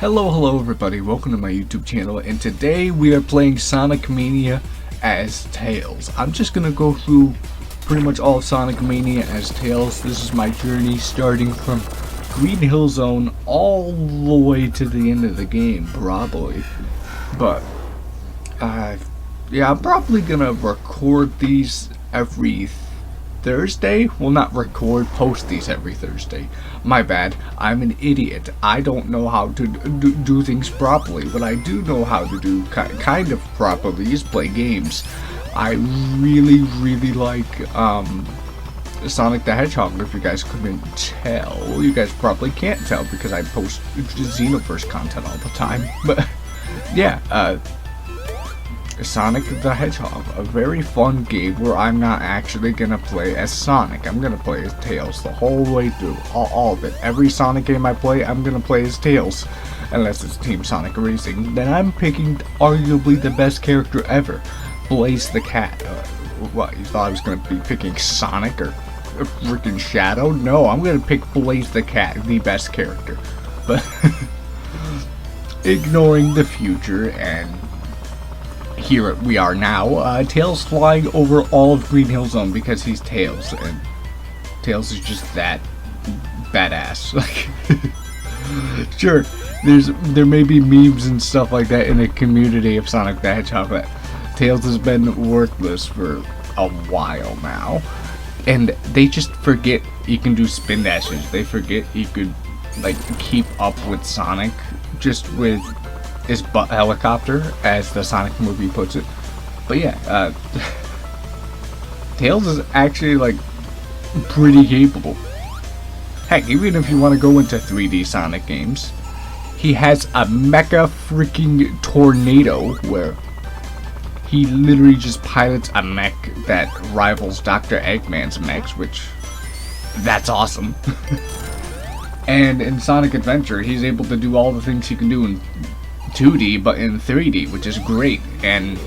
Hello everybody, welcome to my YouTube channel, and today we are playing Sonic Mania as Tails. I'm just gonna go through pretty much all of Sonic Mania as Tails. This is my journey starting from Green Hill Zone all the way to the end of the game, probably. But, yeah, I'm probably gonna record these every Thursday? Well, not record, post these every Thursday. My bad. I'm an idiot. I don't know how to do things properly. What I do know how to do kind of properly is play games. I really like Sonic the Hedgehog, if you guys couldn't tell. You guys probably can't tell because I post Xenoverse content all the time. But, yeah, Sonic the Hedgehog, a very fun game where I'm not actually gonna play as Sonic. I'm gonna play as Tails the whole way through, all of it. Every Sonic game I play, I'm gonna play as Tails, unless it's Team Sonic Racing. Then I'm picking arguably the best character ever, Blaze the Cat. What, you thought I was gonna be picking Sonic or freaking Shadow? No, I'm gonna pick Blaze the Cat, the best character. But ignoring the future, and here we are now. Tails flying over all of Green Hill Zone because he's Tails, and Tails is just that badass. Like, sure, there may be memes and stuff like that in the community of Sonic the Hedgehog, but Tails has been worthless for a while now, and they just forget you can do spin dashes. They forget you could like keep up with Sonic just with his butt helicopter, as the Sonic movie puts it. But yeah, Tails is actually like pretty capable. Heck, even if you want to go into 3D Sonic games, he has a mecha freaking tornado where he literally just pilots a mech that rivals Dr. Eggman's mechs, which, that's awesome. And in Sonic Adventure, he's able to do all the things he can do in 2D, but in 3D, which is great. And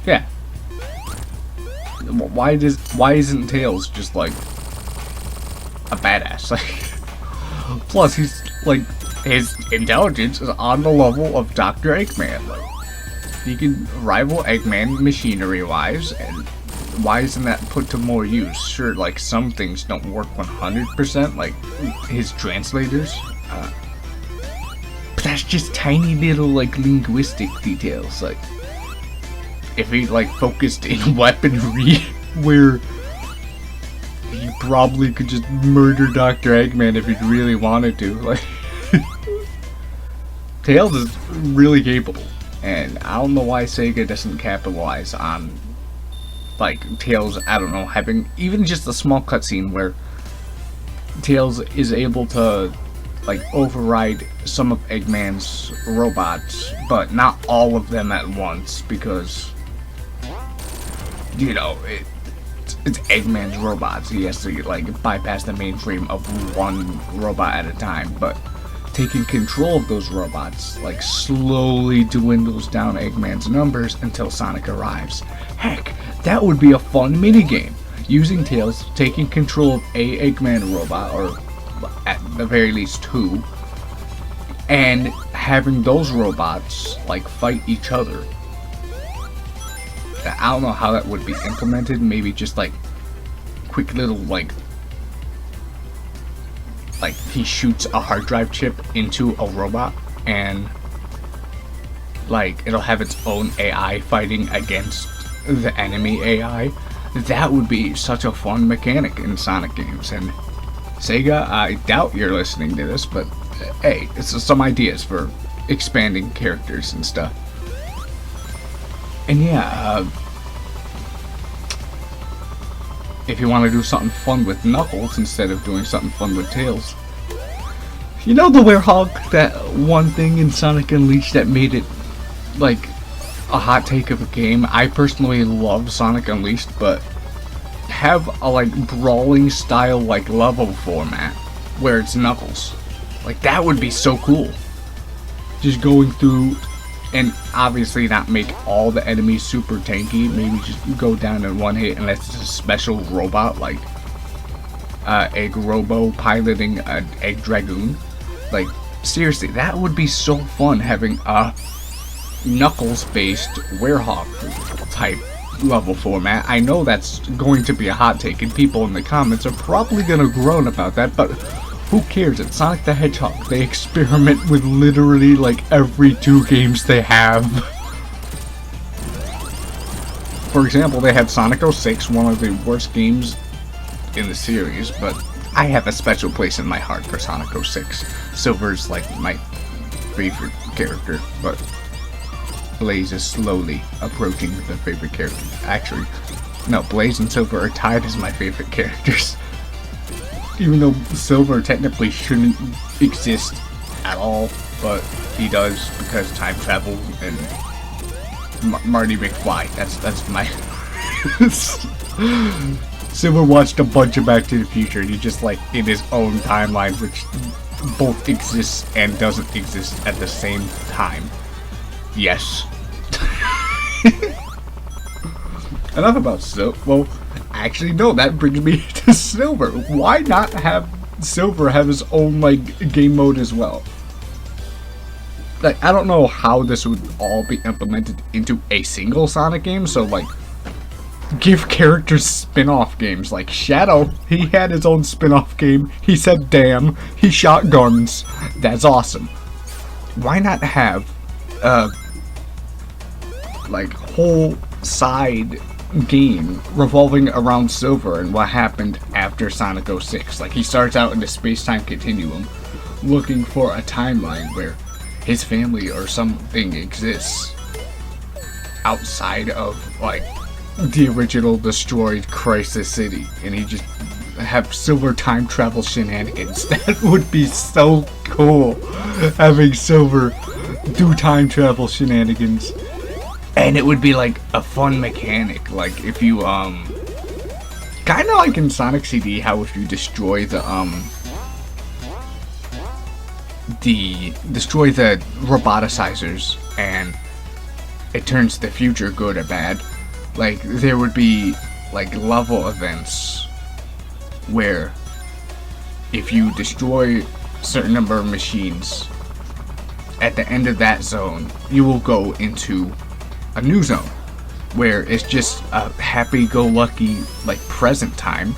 yeah, why isn't Tails just like a badass? Like, plus he's like, his intelligence is on the level of Dr. Eggman. Like, he can rival Eggman machinery wise, and why isn't that put to more use? Sure, like some things don't work 100%, like his translators. That's just tiny little like linguistic details. Like, if he like focused in weaponry, where he probably could just murder Dr. Eggman if he really wanted to. Like, Tails is really capable, and I don't know why Sega doesn't capitalize on like Tails. I don't know, having even just a small cutscene where Tails is able to like override some of Eggman's robots, but not all of them at once, because, you know, it's Eggman's robots. He has to like bypass the mainframe of one robot at a time, but taking control of those robots like slowly dwindles down Eggman's numbers until Sonic arrives. Heck, that would be a fun minigame, using Tails taking control of a Eggman robot, or at the very least 2, and having those robots like fight each other. I don't know how that would be implemented. Maybe just like quick little like he shoots a hard drive chip into a robot, and like it'll have its own AI fighting against the enemy AI. That would be such a fun mechanic in Sonic games. And Sega, I doubt you're listening to this, but hey, it's some ideas for expanding characters and stuff. And yeah, if you want to do something fun with Knuckles instead of doing something fun with Tails, you know the Werehog, that one thing in Sonic Unleashed that made it like a hot take of a game? I personally love Sonic Unleashed, but have a like brawling style like level format where it's Knuckles. Like, that would be so cool. Just going through, and obviously not make all the enemies super tanky, maybe just go down in one hit unless it's a special robot like Egg Robo piloting an Egg Dragoon. Like, seriously, that would be so fun having a Knuckles-based Werehog type level format. I know that's going to be a hot take, and people in the comments are probably going to groan about that, but who cares? It's Sonic the Hedgehog. They experiment with literally like every 2 games they have. For example, they had Sonic 06, one of the worst games in the series, but I have a special place in my heart for Sonic 06. Silver's like my favorite character, but Blaze is slowly approaching the favorite character. Actually, no, Blaze and Silver are tied as my favorite characters. Even though Silver technically shouldn't exist at all, but he does because time travel and Marty McFly. That's my... Silver watched a bunch of Back to the Future and he's just like in his own timeline, which both exists and doesn't exist at the same time. Yes. Enough about Silver. Well, actually, no, that brings me to Silver. Why not have Silver have his own, like, game mode as well? Like, I don't know how this would all be implemented into a single Sonic game, so, like, give characters spin-off games. Like, Shadow, he had his own spin-off game. He said, damn, he shot guns. That's awesome. Why not have like whole side game revolving around Silver and what happened after Sonic 06? Like, he starts out in the space-time continuum looking for a timeline where his family or something exists outside of like the original destroyed Crisis City, and he just have Silver time travel shenanigans. That would be so cool, having Silver do time travel shenanigans. And it would be like a fun mechanic, like if you kinda like in Sonic CD, how if you destroy the roboticizers and it turns the future good or bad, like there would be like level events where if you destroy a certain number of machines, at the end of that zone you will go into a new zone where it's just a happy-go-lucky like present time,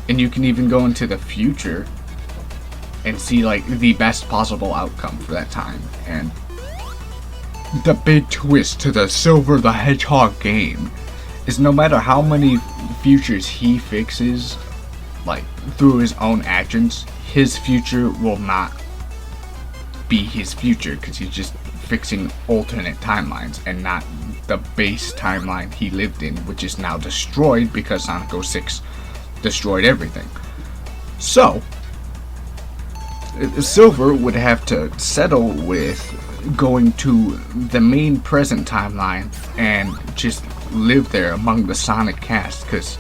and you can even go into the future and see like the best possible outcome for that time. And the big twist to the Silver the Hedgehog game is no matter how many futures he fixes like through his own actions, his future will not be his future because he's just fixing alternate timelines and not the base timeline he lived in, which is now destroyed because Sonic 06 destroyed everything. So Silver would have to settle with going to the main present timeline and just live there among the Sonic cast, because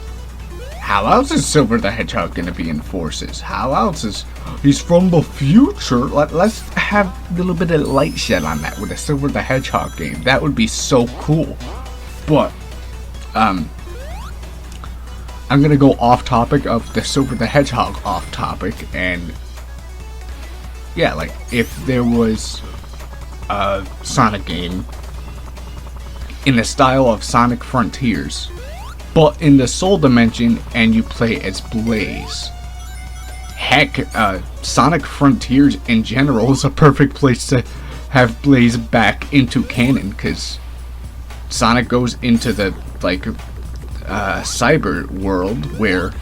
how else is Silver the Hedgehog gonna be in Forces? How else is he's from the future? Let's have a little bit of light shed on that with a Silver the Hedgehog game. That would be so cool. But I'm gonna go off topic of the Silver the Hedgehog off topic, and yeah, like if there was a Sonic game in the style of Sonic Frontiers, but in the Soul Dimension, and you play as Blaze. Heck, Sonic Frontiers in general is a perfect place to have Blaze back into canon, because Sonic goes into the like cyber world where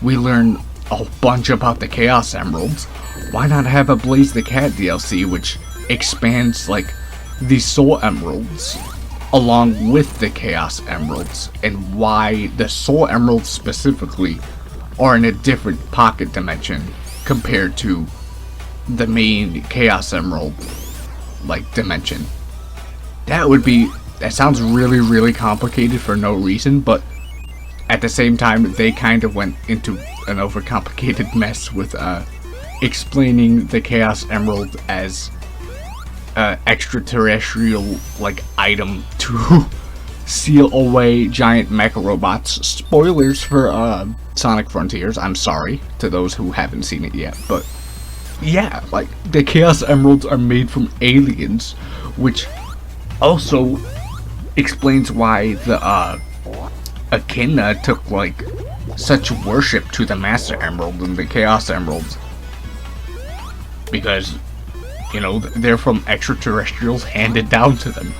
we learn a bunch about the Chaos Emeralds. Why not have a Blaze the Cat DLC which expands like the Soul Emeralds along with the Chaos Emeralds, and why the Soul Emeralds specifically are in a different pocket dimension compared to the main Chaos Emerald like dimension. That sounds really, really complicated for no reason, but at the same time they kind of went into an overcomplicated mess with explaining the Chaos Emerald as extraterrestrial like item to seal away giant mecha robots. Spoilers for Sonic Frontiers, I'm sorry to those who haven't seen it yet, but yeah, like the Chaos Emeralds are made from aliens, which also explains why the Echidna took like such worship to the Master Emerald and the Chaos Emeralds, because you know they're from extraterrestrials handed down to them.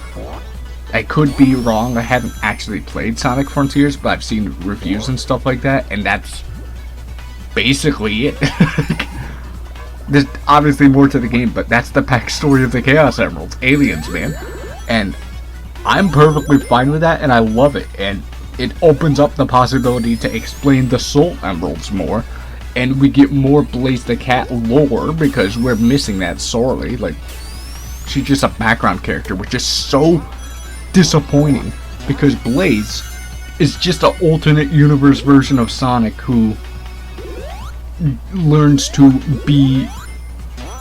I could be wrong. I haven't actually played Sonic Frontiers, but I've seen reviews and stuff like that, and that's basically it. There's obviously more to the game, but that's the backstory of the Chaos Emeralds. Aliens, man. And I'm perfectly fine with that, and I love it. And it opens up the possibility to explain the Soul Emeralds more, and we get more Blaze the Cat lore, because we're missing that sorely. Like, she's just a background character, which is so disappointing, because Blaze is just an alternate universe version of Sonic who learns to be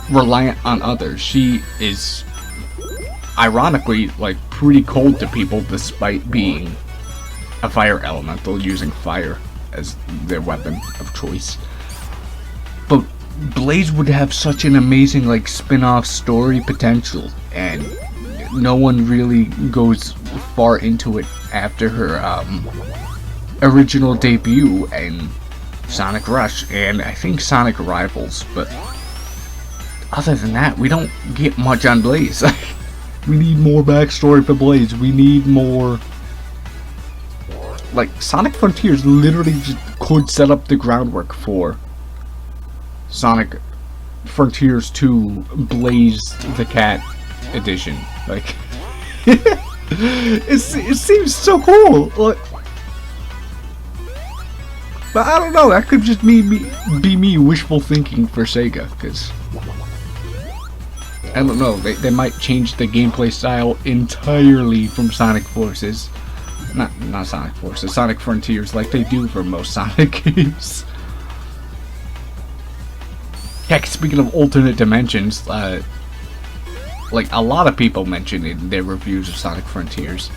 reliant on others. She is ironically like pretty cold to people despite being a fire elemental, using fire as their weapon of choice. But Blaze would have such an amazing like spin-off story potential, and no one really goes far into it after her original debut in Sonic Rush and I think Sonic Rivals. But other than that, we don't get much on Blaze. We need more backstory for Blaze. We need more. Like, Sonic Frontiers literally just could set up the groundwork for Sonic Frontiers 2 Blaze the Cat edition. Like, it seems so cool. Like, but I don't know. That could just be me wishful thinking for Sega, because I don't know. They might change the gameplay style entirely from Sonic Forces. Not Sonic Forces, Sonic Frontiers, like they do for most Sonic games. Heck, speaking of alternate dimensions, like a lot of people mention in their reviews of Sonic Frontiers,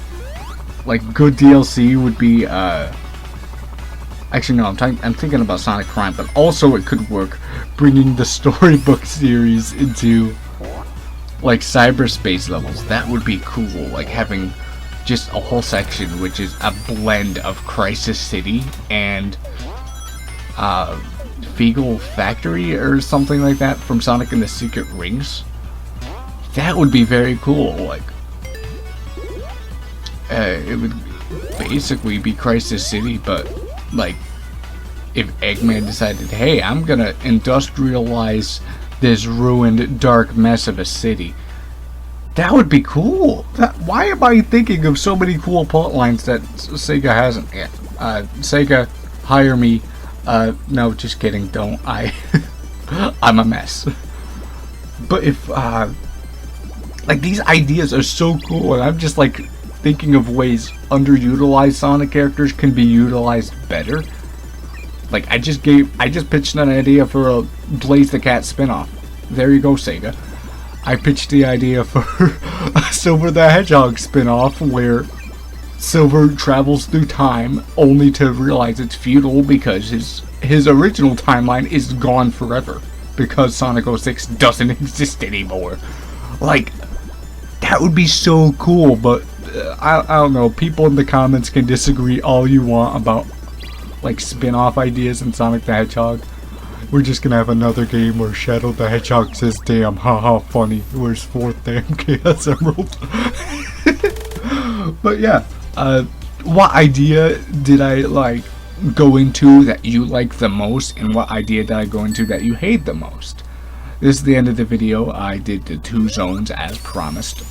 like good DLC would be, actually no, I'm thinking about Sonic Prime, but also it could work bringing the storybook series into like cyberspace levels. That would be cool, like having just a whole section which is a blend of Crisis City and Feagle Factory or something like that from Sonic and the Secret Rings. That would be very cool. Like, it would basically be Crisis City, but like if Eggman decided, hey, I'm gonna industrialize this ruined dark mess of a city. That would be cool. Why am I thinking of so many cool plot lines that Sega hasn't yet? Sega, hire me. No, just kidding. Don't. I'm a mess. But if, like, these ideas are so cool, and I'm just, like, thinking of ways underutilized Sonic characters can be utilized better. Like, I just pitched an idea for a Blaze the Cat spinoff. There you go, Sega. I pitched the idea for a Silver the Hedgehog spin-off where Silver travels through time only to realize it's futile because his original timeline is gone forever because Sonic 06 doesn't exist anymore. Like, that would be so cool, but I don't know, people in the comments can disagree all you want about like spin-off ideas in Sonic the Hedgehog. We're just gonna have another game where Shadow the Hedgehog says, damn, haha, funny, where's 4th damn Chaos Emerald? But yeah, what idea did I like go into that you like the most, and what idea did I go into that you hate the most? This is the end of the video. I did the 2 zones as promised.